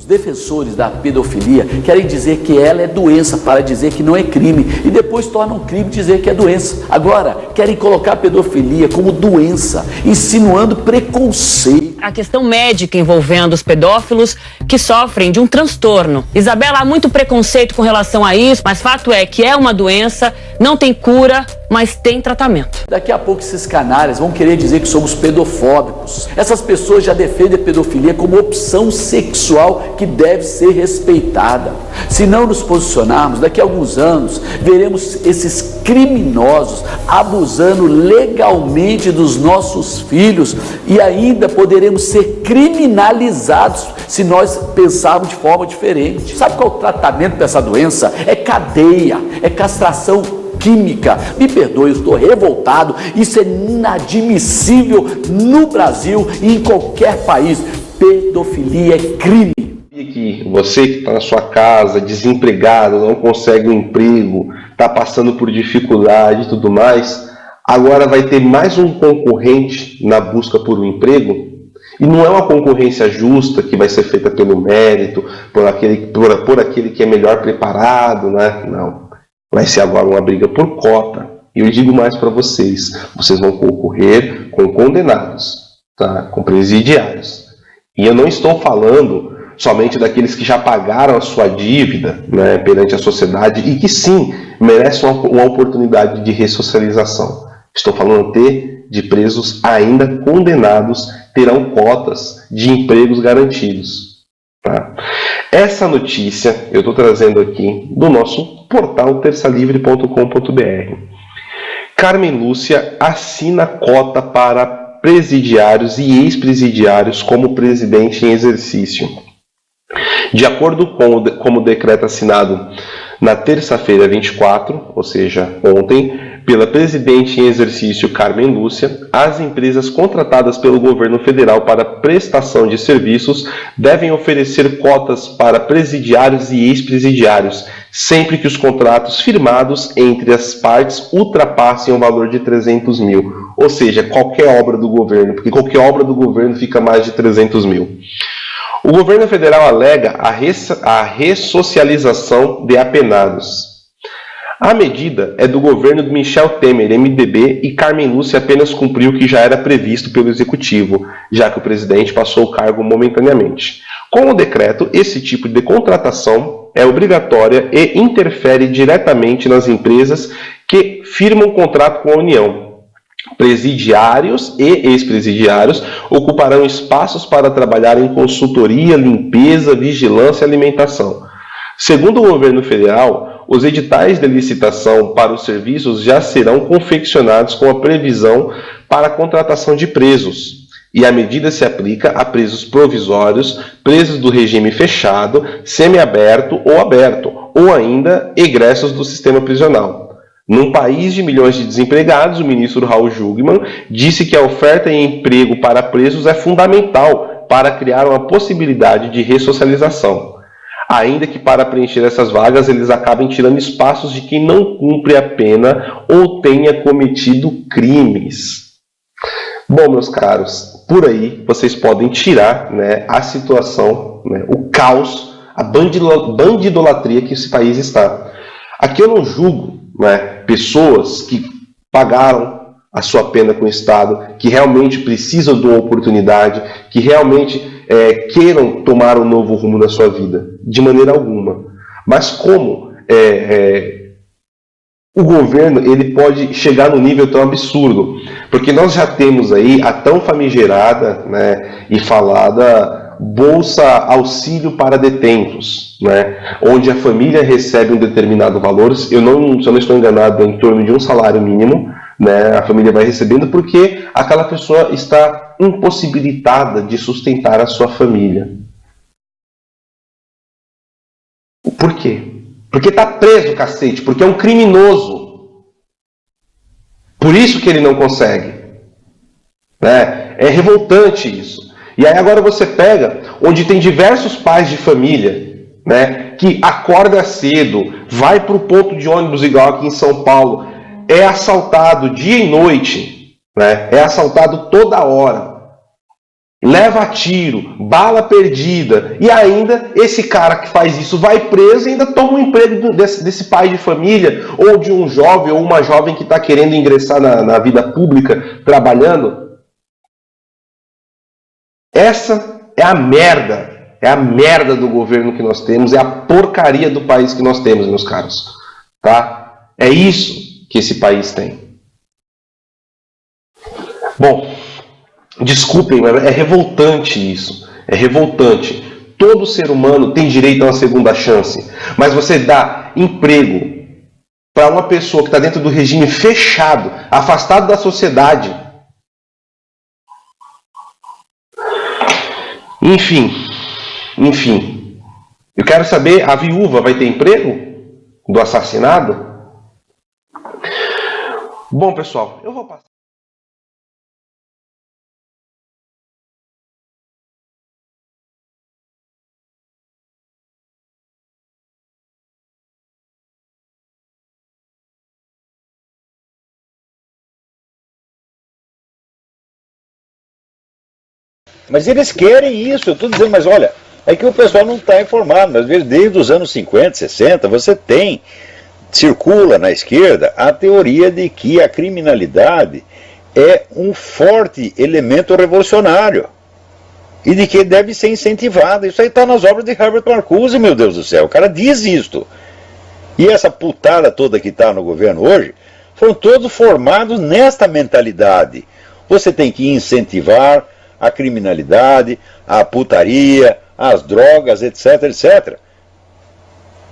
defensores da pedofilia querem dizer que ela é doença para dizer que não é crime e depois tornam crime dizer que é doença. Agora, querem colocar a pedofilia como doença, insinuando preconceito. A questão médica envolvendo os pedófilos que sofrem de um transtorno. Isabela, há muito preconceito com relação a isso, mas fato é que é uma doença, não tem cura, mas tem tratamento. Daqui a pouco esses canalhas vão querer dizer que somos pedofóbicos. Essas pessoas já defendem a pedofilia como opção sexual que deve ser respeitada. Se não nos posicionarmos, daqui a alguns anos, veremos esses criminosos abusando legalmente dos nossos filhos e ainda poderemos ser criminalizados se nós pensarmos de forma diferente. Sabe qual é o tratamento dessa doença? É cadeia, é castração química. Me perdoe, eu estou revoltado. Isso é inadmissível no Brasil e em qualquer país. Pedofilia é crime. Que você que está na sua casa, desempregado, não consegue um emprego, está passando por dificuldade e tudo mais, agora vai ter mais um concorrente na busca por um emprego, e não é uma concorrência justa que vai ser feita pelo mérito, por aquele que é melhor preparado, né? Não. Vai ser agora uma briga por cota. E eu digo mais para vocês, vocês vão concorrer com condenados, tá? Com presidiários. E eu não estou falando somente daqueles que já pagaram a sua dívida, né, perante a sociedade e que sim, merecem uma oportunidade de ressocialização. Estou falando até de presos ainda condenados terão cotas de empregos garantidos. Tá? Essa notícia eu estou trazendo aqui do nosso portal terçalivre.com.br. Carmen Lúcia assina cota para presidiários e ex-presidiários como presidente em exercício. De acordo com o decreto assinado na terça-feira 24, ou seja, ontem, pela presidente em exercício Carmen Lúcia, as empresas contratadas pelo governo federal para prestação de serviços devem oferecer cotas para presidiários e ex-presidiários, sempre que os contratos firmados entre as partes ultrapassem o valor de 300 mil. Ou seja, qualquer obra do governo, porque qualquer obra do governo fica mais de 300 mil. O governo federal alega a ressocialização de apenados. A medida é do governo de Michel Temer, MDB, e Carmen Lúcia apenas cumpriu o que já era previsto pelo Executivo, já que o presidente passou o cargo momentaneamente. Com o decreto, esse tipo de contratação é obrigatória e interfere diretamente nas empresas que firmam contrato com a União. Presidiários e ex-presidiários ocuparão espaços para trabalhar em consultoria, limpeza, vigilância e alimentação. Segundo o governo federal, os editais de licitação para os serviços já serão confeccionados com a previsão para a contratação de presos. E a medida se aplica a presos provisórios, presos do regime fechado, semiaberto ou aberto, ou ainda egressos do sistema prisional. Num país de milhões de desempregados, o ministro Raul Jungmann disse que a oferta em emprego para presos é fundamental para criar uma possibilidade de ressocialização. Ainda que para preencher essas vagas eles acabem tirando espaços de quem não cumpre a pena ou tenha cometido crimes. Bom, meus caros, por aí vocês podem tirar, né, a situação, né, o caos, a bandidolatria que esse país está. Aqui eu não julgo, né, pessoas que pagaram a sua pena com o Estado, que realmente precisam de uma oportunidade, que realmente queiram tomar um novo rumo na sua vida, de maneira alguma. Mas como o governo ele pode chegar num nível tão absurdo? Porque nós já temos aí a tão famigerada, né, e falada Bolsa Auxílio para Detentos, né, onde a família recebe um determinado valor, se eu não estou enganado, é em torno de um salário mínimo, né, a família vai recebendo porque aquela pessoa está impossibilitada de sustentar a sua família. Por quê? Porque está preso, cacete, porque é um criminoso. Por isso que ele não consegue. Né? É revoltante isso. E aí agora você pega, onde tem diversos pais de família, né, que acorda cedo, vai para o ponto de ônibus igual aqui em São Paulo, é assaltado dia e noite, né, é assaltado toda hora. leva tiro, bala perdida, e ainda esse cara que faz isso vai preso e ainda toma um emprego desse pai de família, ou de um jovem ou uma jovem que está querendo ingressar na vida pública trabalhando. Essa é a merda do governo que nós temos, é a porcaria do país que nós temos, meus caros, tá? É isso que esse país tem. Bom, desculpem, mas é revoltante isso. É revoltante. Todo ser humano tem direito a uma segunda chance. Mas você dá emprego para uma pessoa que está dentro do regime fechado, afastado da sociedade. Enfim. Eu quero saber, a viúva vai ter emprego do assassinado? Bom, pessoal, eu vou passar. Mas eles querem isso, eu estou dizendo, mas olha, é que o pessoal não está informado. Às vezes, desde os anos 50, 60, você circula na esquerda a teoria de que a criminalidade é um forte elemento revolucionário e de que deve ser incentivada. Isso aí está nas obras de Herbert Marcuse, meu Deus do céu, o cara diz isto. E essa putada toda que está no governo hoje, foram todos formados nesta mentalidade. Você tem que incentivar a criminalidade, a putaria, as drogas, etc, etc.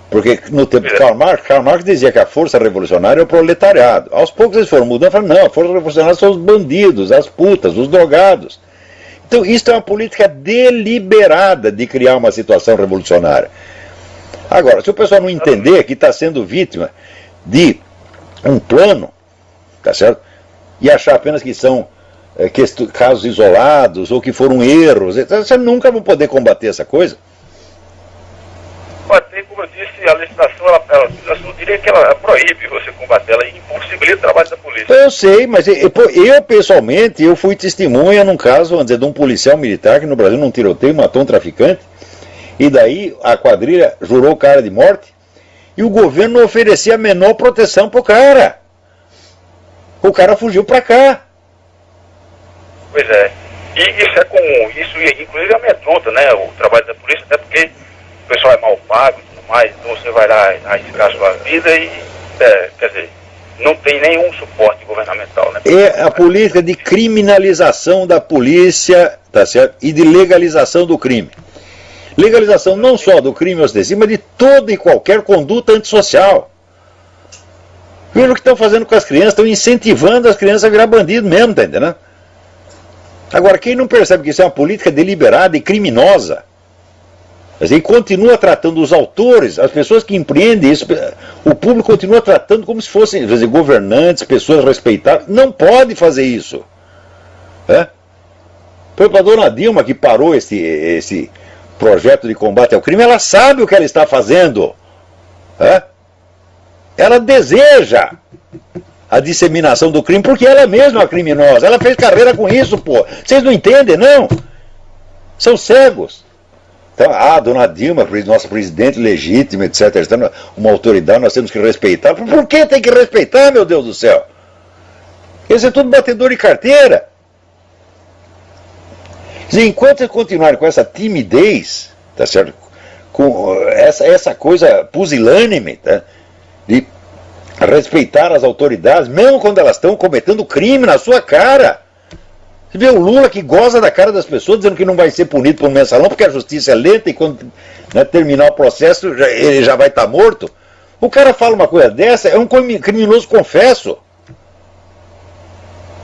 Porque no tempo de Karl Marx dizia que a força revolucionária é o proletariado. Aos poucos eles foram mudando e falaram, não, a força revolucionária são os bandidos, as putas, os drogados. Então isso é uma política deliberada de criar uma situação revolucionária. Agora, se o pessoal não entender que está sendo vítima de um plano, tá certo? E achar apenas que são casos isolados ou que foram erros, você nunca vai poder combater essa coisa. Combater, como eu disse, a legislação, eu diria que ela proíbe você combater, ela impossibilita o trabalho da polícia. Eu sei, mas eu pessoalmente, eu fui testemunha num caso, vamos dizer, de um policial militar que no Brasil num tiroteio matou um traficante, e daí a quadrilha jurou o cara de morte, e o governo não oferecia a menor proteção pro cara. O cara fugiu pra cá. Pois é. E isso é comum. Isso, inclusive, amedronta, né, o trabalho da polícia, até porque o pessoal é mal pago e tudo mais, então você vai lá arriscar a sua vida e, quer dizer, não tem nenhum suporte governamental, né? É a política de criminalização da polícia, tá certo? E de legalização do crime. Legalização não só do crime ostensivo, mas de toda e qualquer conduta antissocial. Veja o que estão fazendo com as crianças, estão incentivando as crianças a virar bandido mesmo, tá entendendo? Agora, quem não percebe que isso é uma política deliberada e criminosa, e continua tratando os autores, as pessoas que empreendem isso, o público continua tratando como se fossem governantes, pessoas respeitáveis, não pode fazer isso. Por exemplo, a dona Dilma, que parou esse projeto de combate ao crime, ela sabe o que ela está fazendo. Ela deseja a disseminação do crime, porque ela mesma é uma criminosa. Ela fez carreira com isso, pô. Vocês não entendem, não? São cegos. Então, dona Dilma, nossa presidente legítima, etc., uma autoridade, nós temos que respeitar. Por que tem que respeitar, meu Deus do céu? Esse é tudo batedor de carteira. E enquanto eles continuarem com essa timidez, tá certo? Com essa coisa pusilânime, tá? De respeitar as autoridades, mesmo quando elas estão cometendo crime na sua cara. Você vê o Lula que goza da cara das pessoas, dizendo que não vai ser punido por um mensalão, porque a justiça é lenta e quando terminar o processo ele já vai estar morto. O cara fala uma coisa dessa, é um criminoso confesso.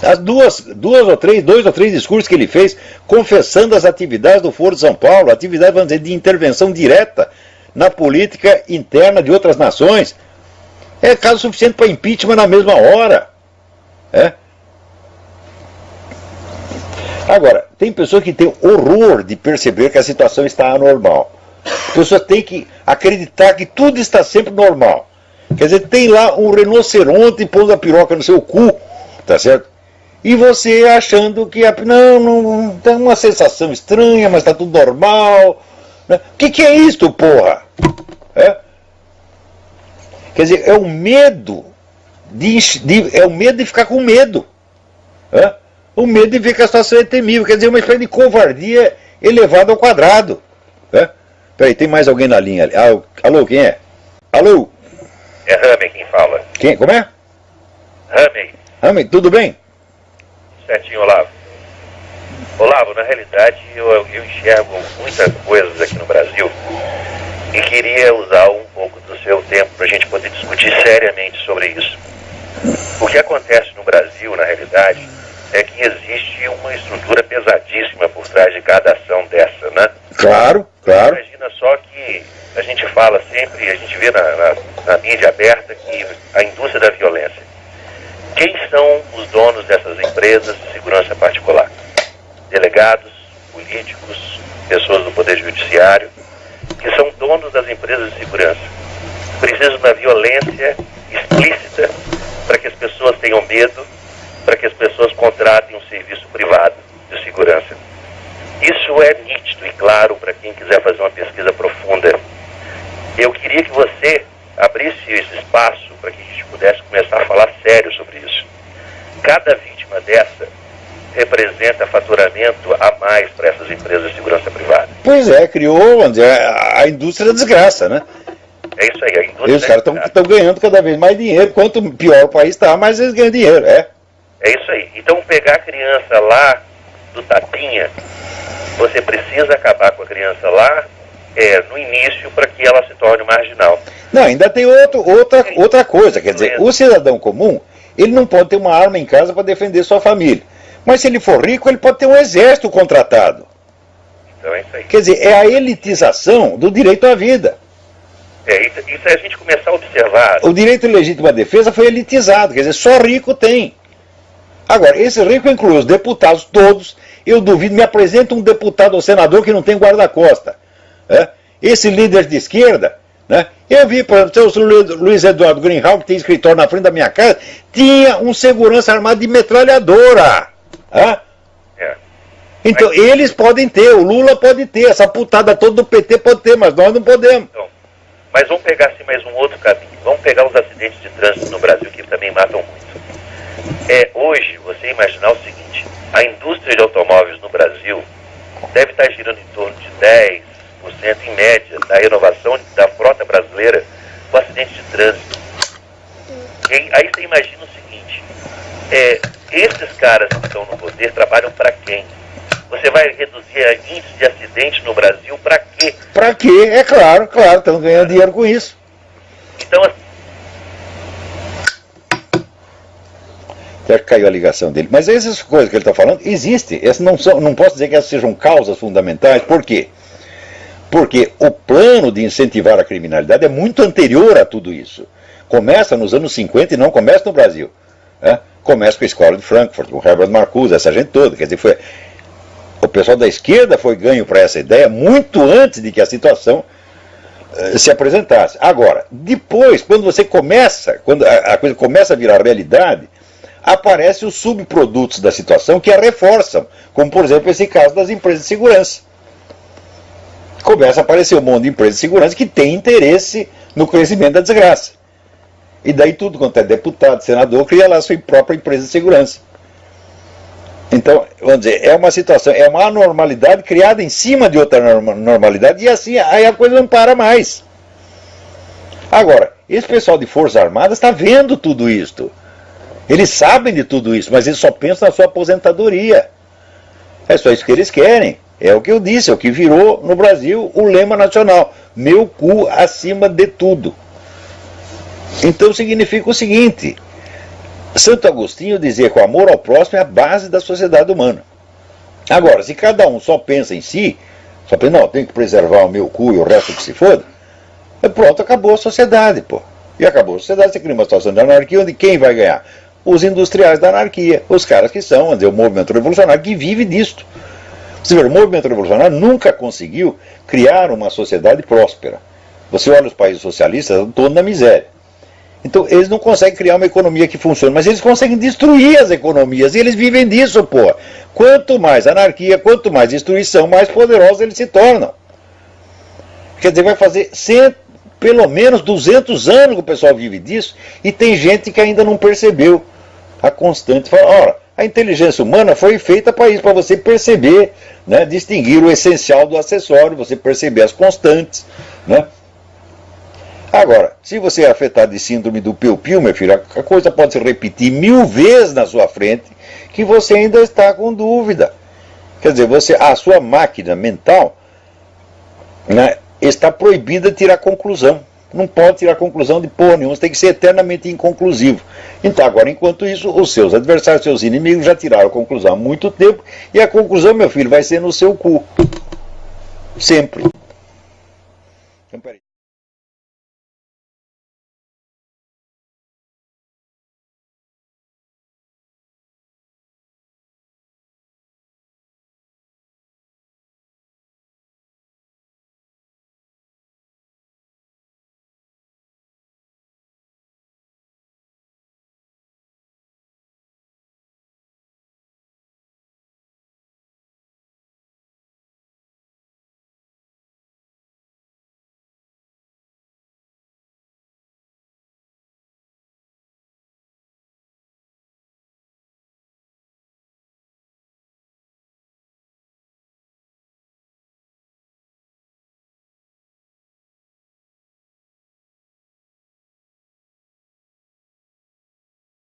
As dois ou três discursos que ele fez, confessando as atividades do Foro de São Paulo, atividades, vamos dizer, de intervenção direta na política interna de outras nações, é caso suficiente para impeachment na mesma hora. Agora, tem pessoas que têm horror de perceber que a situação está anormal. A pessoa tem que acreditar que tudo está sempre normal. Quer dizer, tem lá um rinoceronte pondo a piroca no seu cu, tá certo? E você achando que não tem uma sensação estranha, mas está tudo normal. Né? O que é isto, porra? Quer dizer, é o medo é o medo de ficar com medo. O medo de ver que a situação é temível. Quer dizer, uma espécie de covardia elevada ao quadrado. Peraí, tem mais alguém na linha ali. Alô, quem é? Alô? É Ramey quem fala. Quem? Como é? Ramey, tudo bem? Certinho, Olavo. Olavo, na realidade eu enxergo muitas coisas aqui no Brasil e queria usar um pouco do seu tempo para a gente poder discutir seriamente sobre isso. O que acontece no Brasil, na realidade, é que existe uma estrutura pesadíssima por trás de cada ação dessa, né? Claro. Imagina só que a gente fala sempre, a gente vê na mídia aberta que a indústria da violência. Quem são os donos dessas empresas de segurança particular? Delegados, políticos, pessoas do Poder Judiciário, que são donos das empresas de segurança. Precisam da violência explícita para que as pessoas tenham medo, para que as pessoas contratem um serviço privado de segurança. Isso é nítido e claro para quem quiser fazer uma pesquisa profunda. Eu queria que você abrisse esse espaço para que a gente pudesse começar a falar sério sobre isso. Cada vítima dessa representa faturamento a mais para essas empresas de segurança privada. Pois é, criou, vamos dizer, a indústria da desgraça, né? É isso aí, a indústria. E os caras estão ganhando cada vez mais dinheiro. Quanto pior o país está, mais eles ganham dinheiro, É isso aí. Então, pegar a criança lá do Tapinha, você precisa acabar com a criança lá no início para que ela se torne marginal. Não, ainda tem outra coisa, quer dizer, o cidadão comum, ele não pode ter uma arma em casa para defender sua família. Mas se ele for rico, ele pode ter um exército contratado. Então é isso aí. Quer dizer, é a elitização do direito à vida. Isso é a gente começar a observar. O direito legítimo à defesa foi elitizado, quer dizer, só rico tem. Agora, esse rico inclui os deputados todos. Eu duvido, me apresenta um deputado ou senador que não tem guarda-costa. Esse líder de esquerda, né? Eu vi, por exemplo, o Luiz Eduardo Greenhalgh, que tem escritório na frente da minha casa, tinha um segurança armado de metralhadora. Então, eles podem ter, o Lula pode ter, essa putada toda do PT pode ter, mas nós não podemos. Então, mas vamos pegar assim mais um outro caminho. Vamos pegar os acidentes de trânsito no Brasil, que também matam muito. Hoje, você imaginar o seguinte, a indústria de automóveis no Brasil deve estar girando em torno de 10% em média da renovação da frota brasileira com acidente de trânsito. Aí você imagina o seguinte, esses caras que estão no poder trabalham para quem? Você vai reduzir a índice de acidente no Brasil para quê? Para quê? É claro, estão ganhando dinheiro com isso. Então, Até que caiu a ligação dele. Mas essas coisas que ele está falando existem. Essas não posso dizer que essas sejam causas fundamentais. Por quê? Porque o plano de incentivar a criminalidade é muito anterior a tudo isso. Começa nos anos 50 e não começa no Brasil. Começa com a escola de Frankfurt, com Herbert Marcuse, essa gente toda. Quer dizer, o pessoal da esquerda foi ganho para essa ideia muito antes de que a situação se apresentasse. Agora, depois, quando a coisa começa a virar realidade, aparecem os subprodutos da situação que a reforçam, como por exemplo esse caso das empresas de segurança. Começa a aparecer um monte de empresas de segurança que tem interesse no crescimento da desgraça. E daí tudo quanto é deputado, senador, cria lá a sua própria empresa de segurança. Então, vamos dizer, é uma situação, é uma anormalidade criada em cima de outra normalidade, e assim aí a coisa não para mais. Agora, esse pessoal de Forças Armadas está vendo tudo isto. Eles sabem de tudo isso, mas eles só pensam na sua aposentadoria. É só isso que eles querem. É o que eu disse, é o que virou no Brasil o lema nacional. Meu cu acima de tudo. Então significa o seguinte: Santo Agostinho dizia que o amor ao próximo é a base da sociedade humana. Agora, se cada um só pensa em si, só pensa, não, tem que preservar o meu cu e o resto que se foda, pronto, acabou a sociedade, pô. E acabou a sociedade, você cria uma situação de anarquia onde quem vai ganhar? Os industriais da anarquia, os caras que são, vamos dizer, o movimento revolucionário que vive disto. Você vê, o movimento revolucionário nunca conseguiu criar uma sociedade próspera. Você olha os países socialistas, estão todos na miséria. Então eles não conseguem criar uma economia que funcione, mas eles conseguem destruir as economias, e eles vivem disso, pô. Quanto mais anarquia, quanto mais destruição, mais poderosos eles se tornam. Quer dizer, vai fazer pelo menos 200 anos que o pessoal vive disso, e tem gente que ainda não percebeu a constante. Fala, ora, a inteligência humana foi feita para isso, para você perceber, né, distinguir o essencial do acessório, você perceber as constantes, né? Agora, se você é afetado de síndrome do piu-piu, meu filho, a coisa pode se repetir 1000 vezes na sua frente, que você ainda está com dúvida. Quer dizer, a sua máquina mental, né, está proibida de tirar conclusão. Não pode tirar conclusão de porra nenhuma, você tem que ser eternamente inconclusivo. Então, agora, enquanto isso, os seus adversários, seus inimigos já tiraram a conclusão há muito tempo, e a conclusão, meu filho, vai ser no seu cu. Sempre. Então, peraí.